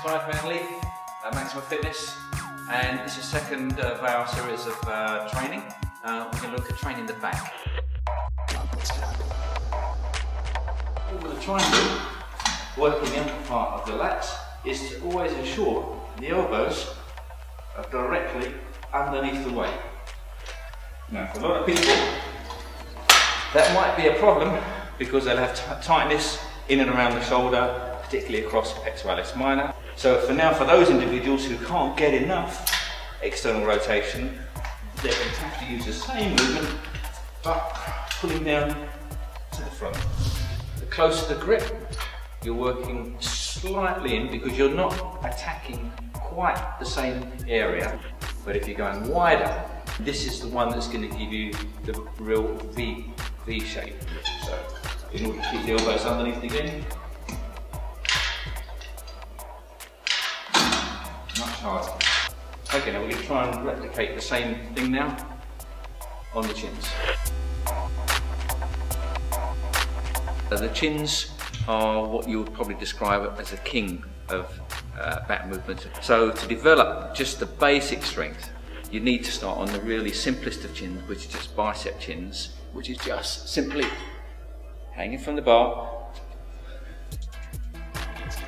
Clive Manley, Maximum Fitness, and it's the second of our series of training. We're going to look at training the back. What we're going to try and do, working the upper part of the lats, is to always ensure the elbows are directly underneath the weight. Now, for a lot of people, that might be a problem because they'll have tightness in and around the shoulder, particularly across pectoralis minor. So for now, for those individuals who can't get enough external rotation, they're going to have to use the same movement, but pulling down to the front. The closer the grip, you're working slightly in because you're not attacking quite the same area. But if you're going wider, this is the one that's going to give you the real V shape. So in order to keep the elbows underneath again, much harder. Okay, now we're going to try and replicate the same thing now on the chins. The chins are what you would probably describe as a king of back movement. So to develop just the basic strength, you need to start on the really simplest of chins, which is just bicep chins, which is just simply hanging from the bar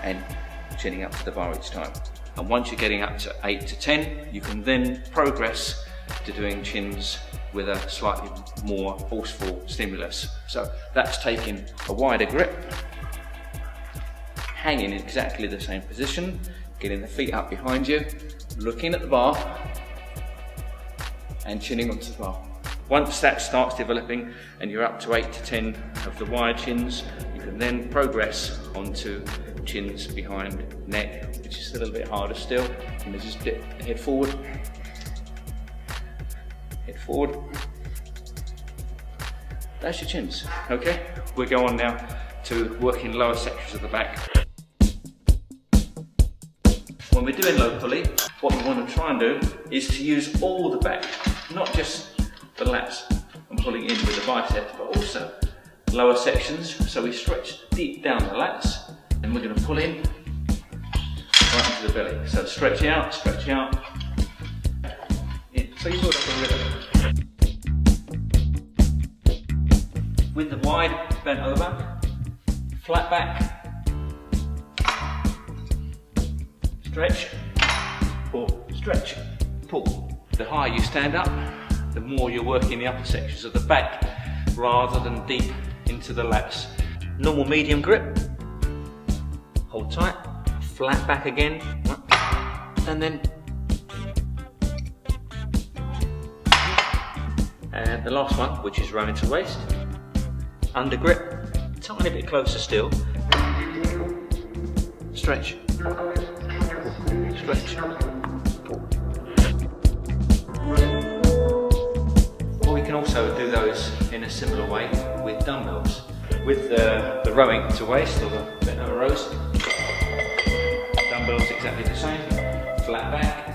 and chinning up to the bar each time. And once you're getting up to 8 to 10, you can then progress to doing chins with a slightly more forceful stimulus. So that's taking a wider grip, hanging in exactly the same position, getting the feet up behind you, looking at the bar, and chinning onto the bar. Once that starts developing and you're up to 8 to 10 of the wide chins, you can then progress onto chins behind neck, which is a little bit harder still. You can just dip head forward, head forward. That's your chins, okay? We'll go on now to working lower sections of the back. When we're doing low pulley, what we want to try and do is to use all the back, not just the lats and pulling in with the biceps, but also lower sections. So we stretch deep down the lats, and we're going to pull in right into the belly. So stretch out, in. So you build up a rhythm. With the wide bent over, flat back, stretch, pull, stretch, pull. The higher you stand up, the more you're working the upper sections of the back rather than deep into the lats. Normal medium grip, hold tight, flat back again, and then and the last one, which is round into waist, under grip, tiny bit closer still, stretch, stretch, pull. Or we can also do those in a similar way with dumbbells. With the rowing to waist, or the bent over rows, dumbbells exactly the same, flat back,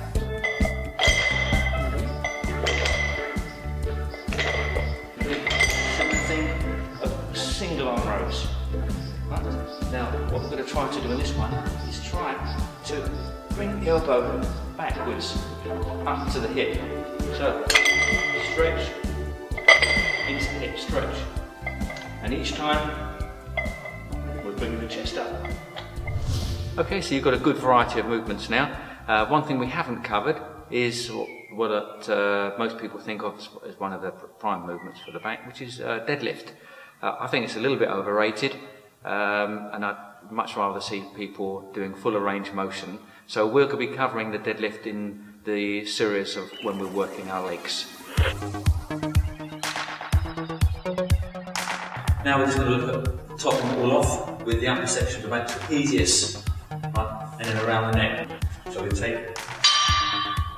similar thing of single arm rows. Right. Now what we're going to try to do in this one is try to bring the elbow backwards up to the hip. So stretch into the hip, stretch. And each time, we're bringing the chest up. Okay, so you've got a good variety of movements now. One thing we haven't covered is what most people think of as one of the prime movements for the back, which is deadlift. I think it's a little bit overrated, and I'd much rather see people doing fuller range motion. So we'll be covering the deadlift in the series of when we're working our legs. Now we're just going to look at topping it all off with the upper section to make it easiest, right? And then around the neck. So we take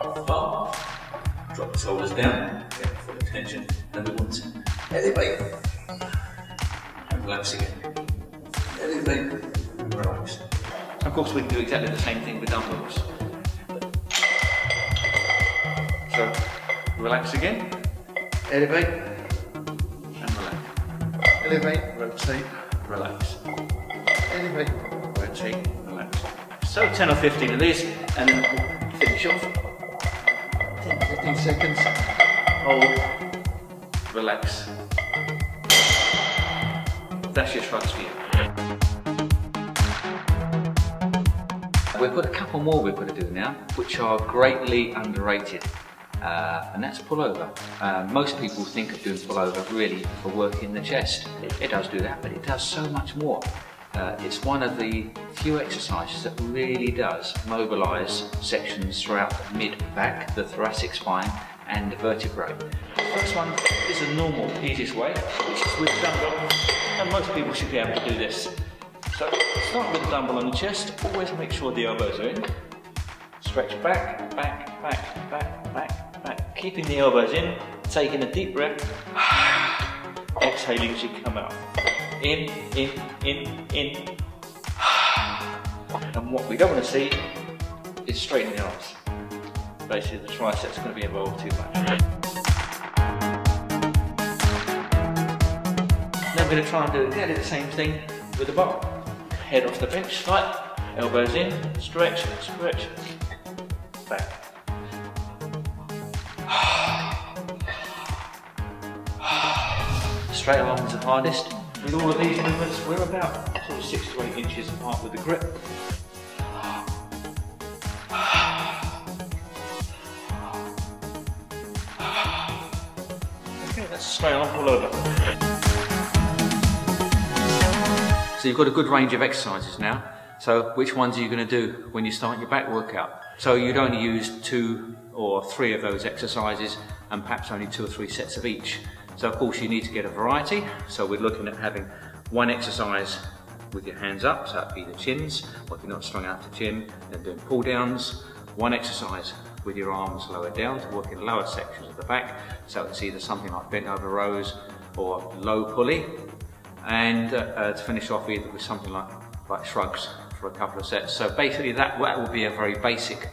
off the bar, drop the shoulders down, get full extension, and we want to elevate and relax again. Elevate and relax. Of course we can do exactly the same thing with dumbbells. So relax again, elevate, elevate, rotate, relax. Elevate, rotate, relax. So 10 or 15 of these, and then we'll finish off. 10 to 15 seconds. Hold. Relax. That's your shrugs for you. We've got a couple more we've got to do now, which are greatly underrated, and that's pullover. Most people think of doing pullover really for working the chest. It does do that, but it does so much more. It's one of the few exercises that really does mobilise sections throughout the mid-back, the thoracic spine and the vertebrae. The first one is the normal, easiest way, which is with dumbbell, and most people should be able to do this. So start with the dumbbell on the chest, always make sure the elbows are in. Stretch back, back, back, back, back, back. Keeping the elbows in, taking a deep breath, exhaling as you come out. In, in, in. And what we don't want to see is straightening the arms. Basically the triceps are going to be involved too much. Then we're going to try and do exactly the same thing with the bar. Head off the bench, slight, elbows in, stretch, stretch, back. Straight arms are hardest. With all of these movements, we're about sort of 6 to 8 inches apart with the grip. Okay, that's straight arm pull over. So you've got a good range of exercises now. So which ones are you going to do when you start your back workout? So you'd only use 2 or 3 of those exercises and perhaps only 2 or 3 sets of each. So of course you need to get a variety. So we're looking at having one exercise with your hands up, so that'd be the chins, or if you're not strong out to chin, then doing pull downs. One exercise with your arms lower down to work in lower sections of the back. So it's either something like bent over rows or low pulley. And to finish off either with something like shrugs for a couple of sets. So basically that will be a very basic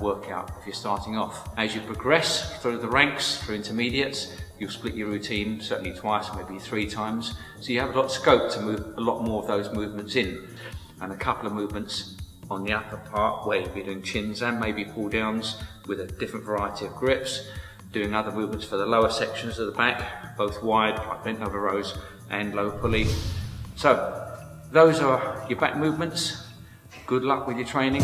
workout if you're starting off. As you progress through the ranks, through intermediates, you'll split your routine certainly twice, maybe 3 times. So you have a lot of scope to move a lot more of those movements in. And a couple of movements on the upper part where you'll be doing chins and maybe pull downs with a different variety of grips. Doing other movements for the lower sections of the back, both wide, like bent over rows, and low pulley. So those are your back movements. Good luck with your training.